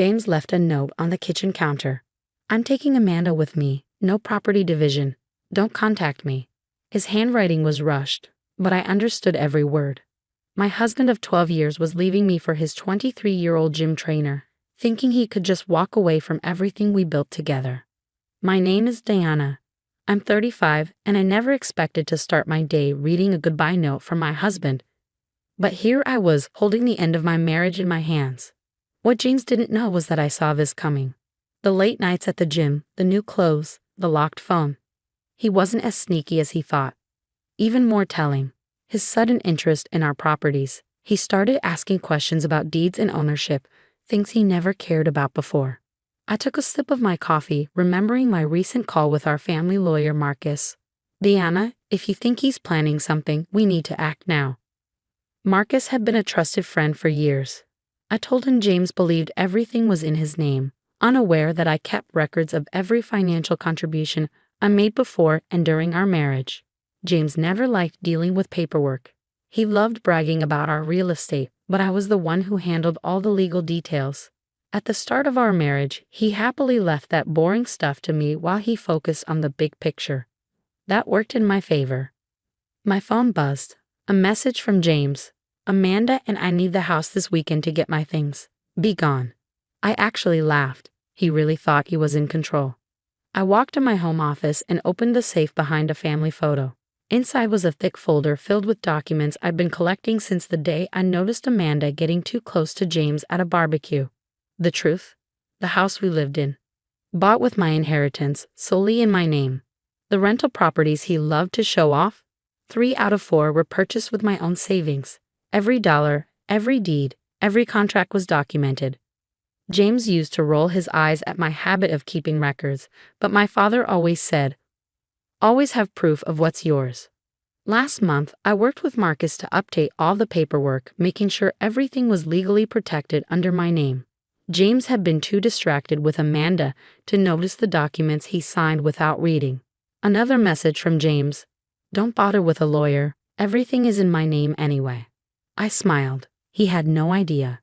James left a note on the kitchen counter. I'm taking Amanda with me, no property division. Don't contact me. His handwriting was rushed, but I understood every word. My husband of 12 years was leaving me for his 23-year-old gym trainer, thinking he could just walk away from everything we built together. My name is Diana. I'm 35, and I never expected to start my day reading a goodbye note from my husband. But here I was, holding the end of my marriage in my hands. What James didn't know was that I saw this coming. The late nights at the gym, the new clothes, the locked phone. He wasn't as sneaky as he thought. Even more telling, his sudden interest in our properties. He started asking questions about deeds and ownership, things he never cared about before. I took a sip of my coffee, remembering my recent call with our family lawyer Marcus. Diana, if you think he's planning something, we need to act now. Marcus had been a trusted friend for years. I told him James believed everything was in his name, unaware that I kept records of every financial contribution I made before and during our marriage. James never liked dealing with paperwork. He loved bragging about our real estate, but I was the one who handled all the legal details. At the start of our marriage, he happily left that boring stuff to me while he focused on the big picture. That worked in my favor. My phone buzzed. A message from James. Amanda and I need the house this weekend to get my things. Be gone. I actually laughed. He really thought he was in control. I walked to my home office and opened the safe behind a family photo. Inside was a thick folder filled with documents I'd been collecting since the day I noticed Amanda getting too close to James at a barbecue. The truth? The house we lived in. Bought with my inheritance, solely in my name. The rental properties he loved to show off? 3 out of 4 were purchased with my own savings. Every dollar, every deed, every contract was documented. James used to roll his eyes at my habit of keeping records, but my father always said, always have proof of what's yours. Last month, I worked with Marcus to update all the paperwork, making sure everything was legally protected under my name. James had been too distracted with Amanda to notice the documents he signed without reading. Another message from James. Don't bother with a lawyer. Everything is in my name anyway. I smiled. He had no idea.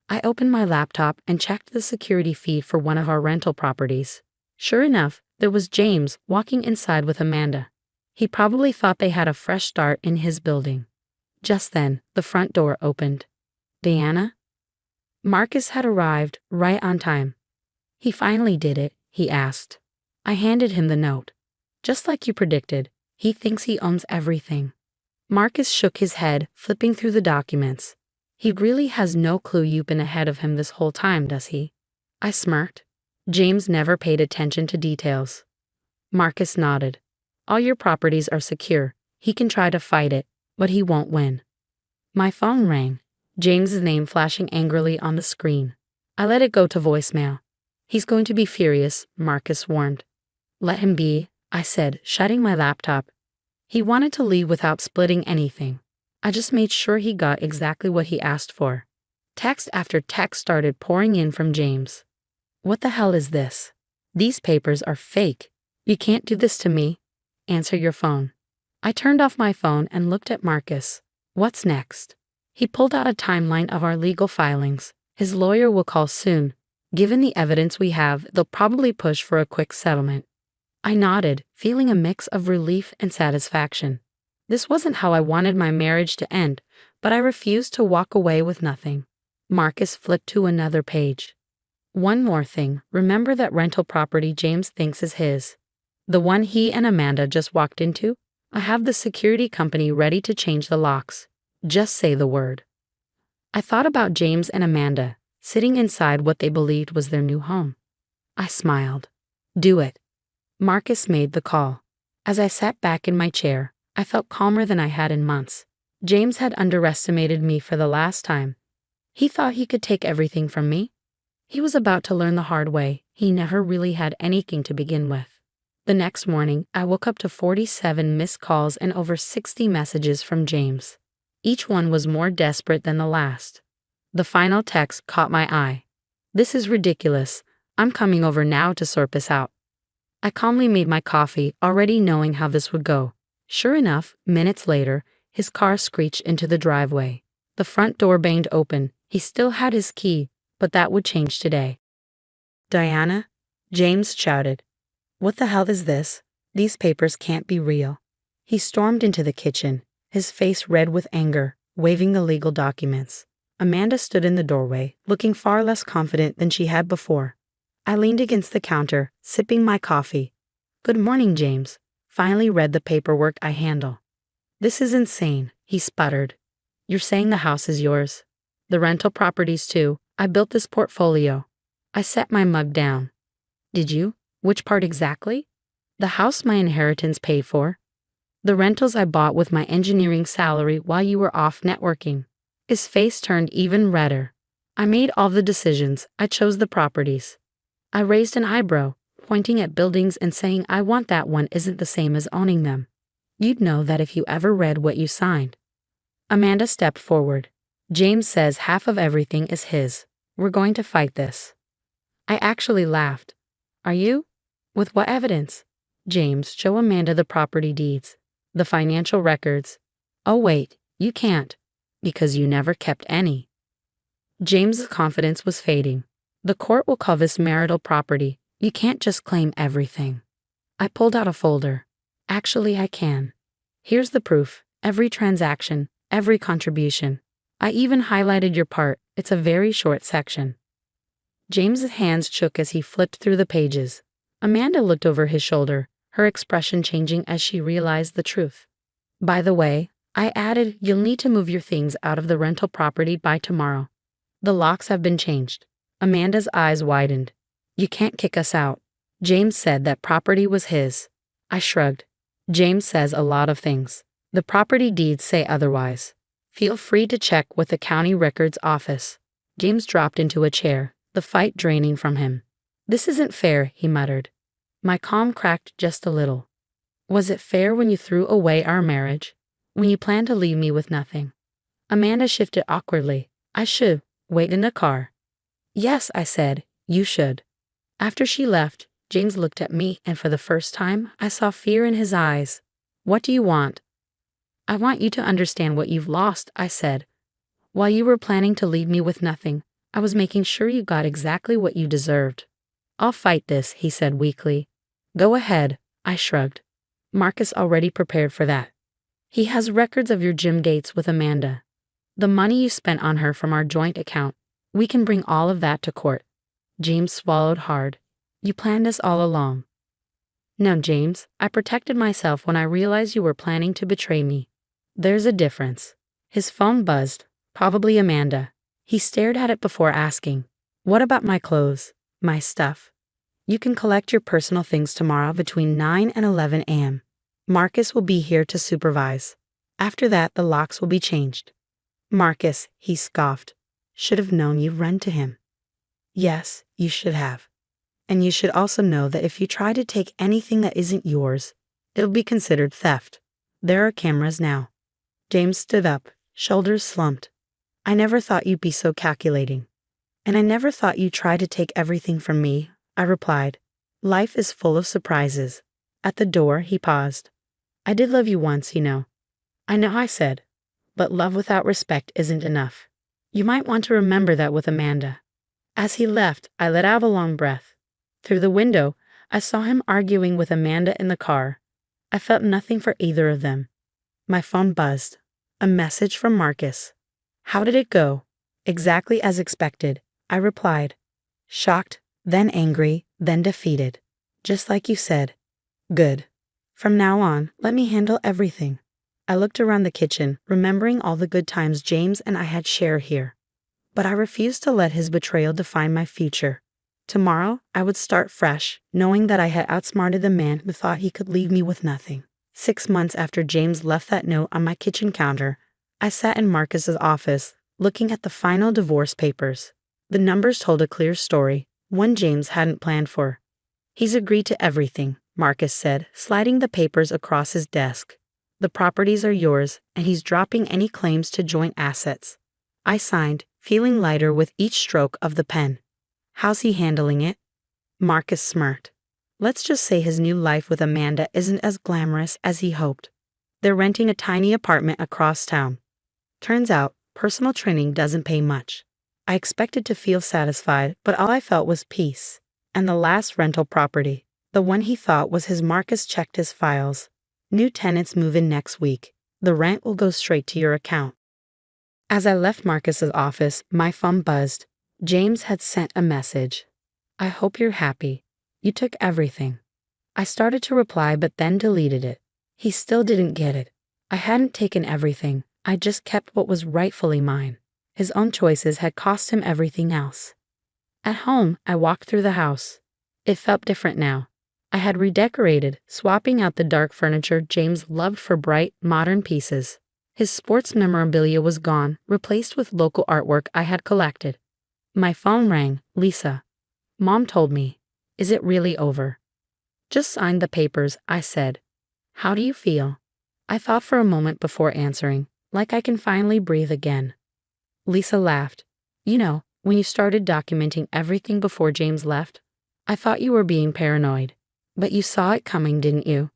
I opened my laptop and checked the security feed for one of our rental properties. Sure enough, there was James walking inside with Amanda. He probably thought they had a fresh start in his building. Just then, the front door opened. Diana? Marcus had arrived right on time. He finally did it, he asked. I handed him the note. Just like you predicted, he thinks he owns everything. Marcus shook his head, flipping through the documents. He really has no clue you've been ahead of him this whole time, does he? I smirked. James never paid attention to details. Marcus nodded. All your properties are secure. He can try to fight it, but he won't win. My phone rang. James's name flashing angrily on the screen. I let it go to voicemail. He's going to be furious, Marcus warned. Let him be, I said, shutting my laptop. He wanted to leave without splitting anything. I just made sure he got exactly what he asked for. Text after text started pouring in from James. What the hell is this? These papers are fake. You can't do this to me. Answer your phone. I turned off my phone and looked at Marcus. What's next? He pulled out a timeline of our legal filings. His lawyer will call soon. Given the evidence we have, they'll probably push for a quick settlement. I nodded, feeling a mix of relief and satisfaction. This wasn't how I wanted my marriage to end, but I refused to walk away with nothing. Marcus flipped to another page. One more thing, remember that rental property James thinks is his. The one he and Amanda just walked into? I have the security company ready to change the locks. Just say the word. I thought about James and Amanda, sitting inside what they believed was their new home. I smiled. Do it. Marcus made the call. As I sat back in my chair, I felt calmer than I had in months. James had underestimated me for the last time. He thought he could take everything from me. He was about to learn the hard way. He never really had anything to begin with. The next morning, I woke up to 47 missed calls and over 60 messages from James. Each one was more desperate than the last. The final text caught my eye. This is ridiculous. I'm coming over now to sort this out. I calmly made my coffee, already knowing how this would go. Sure enough, minutes later, his car screeched into the driveway. The front door banged open. He still had his key, but that would change today. Diana, James shouted. What the hell is this? These papers can't be real. He stormed into the kitchen, his face red with anger, waving the legal documents. Amanda stood in the doorway, looking far less confident than she had before. I leaned against the counter, sipping my coffee. Good morning, James. Finally read the paperwork I handle. This is insane, he sputtered. You're saying the house is yours? The rental properties too. I built this portfolio. I set my mug down. Did you? Which part exactly? The house my inheritance paid for. The rentals I bought with my engineering salary while you were off networking. His face turned even redder. I made all the decisions. I chose the properties. I raised an eyebrow, pointing at buildings and saying I want that one isn't the same as owning them. You'd know that if you ever read what you signed. Amanda stepped forward. James says half of everything is his. We're going to fight this. I actually laughed. Are you? With what evidence? James, show Amanda the property deeds. The financial records. Oh wait, you can't. Because you never kept any. James's confidence was fading. The court will call this marital property. You can't just claim everything. I pulled out a folder. Actually, I can. Here's the proof. Every transaction, every contribution. I even highlighted your part. It's a very short section. James's hands shook as he flipped through the pages. Amanda looked over his shoulder, her expression changing as she realized the truth. By the way, I added, you'll need to move your things out of the rental property by tomorrow. The locks have been changed. Amanda's eyes widened. You can't kick us out. James said that property was his. I shrugged. James says a lot of things. The property deeds say otherwise. Feel free to check with the county records office. James dropped into a chair, the fight draining from him. This isn't fair, he muttered. My calm cracked just a little. Was it fair when you threw away our marriage? When you planned to leave me with nothing? Amanda shifted awkwardly. I should wait in the car. Yes, I said, you should. After she left, James looked at me and for the first time, I saw fear in his eyes. What do you want? I want you to understand what you've lost, I said. While you were planning to leave me with nothing, I was making sure you got exactly what you deserved. I'll fight this, he said weakly. Go ahead, I shrugged. Marcus already prepared for that. He has records of your gym dates with Amanda. The money you spent on her from our joint account. We can bring all of that to court. James swallowed hard. You planned this all along. No, James, I protected myself when I realized you were planning to betray me. There's a difference. His phone buzzed. Probably Amanda. He stared at it before asking, what about my clothes, my stuff? You can collect your personal things tomorrow between 9 and 11 a.m. Marcus will be here to supervise. After that, the locks will be changed. Marcus, he scoffed. Should have known you'd run to him. Yes, you should have. And you should also know that if you try to take anything that isn't yours, it'll be considered theft. There are cameras now. James stood up, shoulders slumped. I never thought you'd be so calculating. And I never thought you'd try to take everything from me, I replied. Life is full of surprises. At the door, he paused. I did love you once, you know. I know, I said. But love without respect isn't enough. You might want to remember that with Amanda. As he left, I let out a long breath. Through the window, I saw him arguing with Amanda in the car. I felt nothing for either of them. My phone buzzed. A message from Marcus. How did it go? Exactly as expected, I replied. Shocked, then angry, then defeated. Just like you said. Good. From now on, let me handle everything. I looked around the kitchen, remembering all the good times James and I had shared here. But I refused to let his betrayal define my future. Tomorrow, I would start fresh, knowing that I had outsmarted the man who thought he could leave me with nothing. 6 months after James left that note on my kitchen counter, I sat in Marcus's office, looking at the final divorce papers. The numbers told a clear story, one James hadn't planned for. He's agreed to everything, Marcus said, sliding the papers across his desk. The properties are yours, and he's dropping any claims to joint assets. I signed, feeling lighter with each stroke of the pen. How's he handling it? Marcus smirked. Let's just say his new life with Amanda isn't as glamorous as he hoped. They're renting a tiny apartment across town. Turns out, personal training doesn't pay much. I expected to feel satisfied, but all I felt was peace. And the last rental property, the one he thought was his, Marcus checked his files. New tenants move in next week. The rent will go straight to your account. As I left Marcus's office, my phone buzzed. James had sent a message. I hope you're happy. You took everything. I started to reply but then deleted it. He still didn't get it. I hadn't taken everything. I just kept what was rightfully mine. His own choices had cost him everything else. At home, I walked through the house. It felt different now. I had redecorated, swapping out the dark furniture James loved for bright, modern pieces. His sports memorabilia was gone, replaced with local artwork I had collected. My phone rang. Lisa. Mom told me. Is it really over? Just signed the papers, I said. How do you feel? I thought for a moment before answering, like I can finally breathe again. Lisa laughed. You know, when you started documenting everything before James left, I thought you were being paranoid. But you saw it coming, didn't you?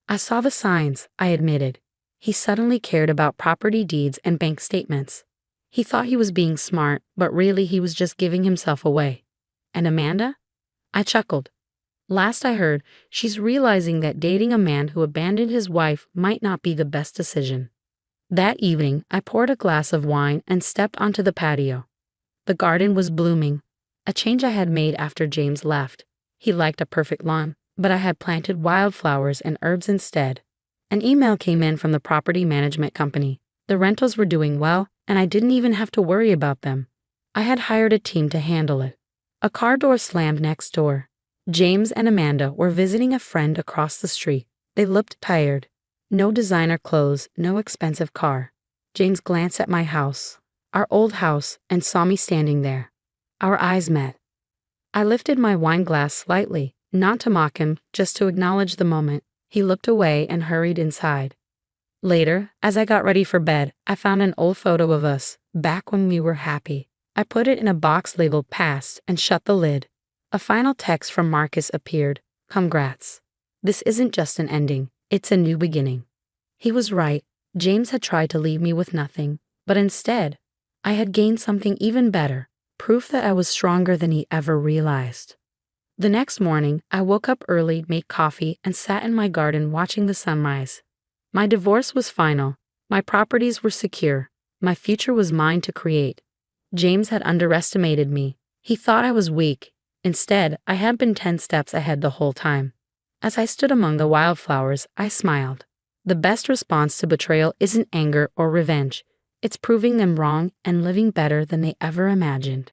I saw the signs, I admitted. He suddenly cared about property deeds and bank statements. He thought he was being smart, but really he was just giving himself away. And Amanda? I chuckled. Last I heard, she's realizing that dating a man who abandoned his wife might not be the best decision. That evening, I poured a glass of wine and stepped onto the patio. The garden was blooming, a change I had made after James left. He liked a perfect lawn, but I had planted wildflowers and herbs instead. An email came in from the property management company. The rentals were doing well, and I didn't even have to worry about them. I had hired a team to handle it. A car door slammed next door. James and Amanda were visiting a friend across the street. They looked tired. No designer clothes, no expensive car. James glanced at my house, our old house, and saw me standing there. Our eyes met. I lifted my wine glass slightly, not to mock him, just to acknowledge the moment. He looked away and hurried inside. Later, as I got ready for bed, I found an old photo of us, back when we were happy. I put it in a box labeled past and shut the lid. A final text from Marcus appeared. Congrats. This isn't just an ending, it's a new beginning. He was right. James had tried to leave me with nothing, but instead, I had gained something even better, proof that I was stronger than he ever realized. The next morning, I woke up early, made coffee, and sat in my garden watching the sunrise. My divorce was final. My properties were secure. My future was mine to create. James had underestimated me. He thought I was weak. Instead, I had been 10 steps ahead the whole time. As I stood among the wildflowers, I smiled. The best response to betrayal isn't anger or revenge. It's proving them wrong and living better than they ever imagined.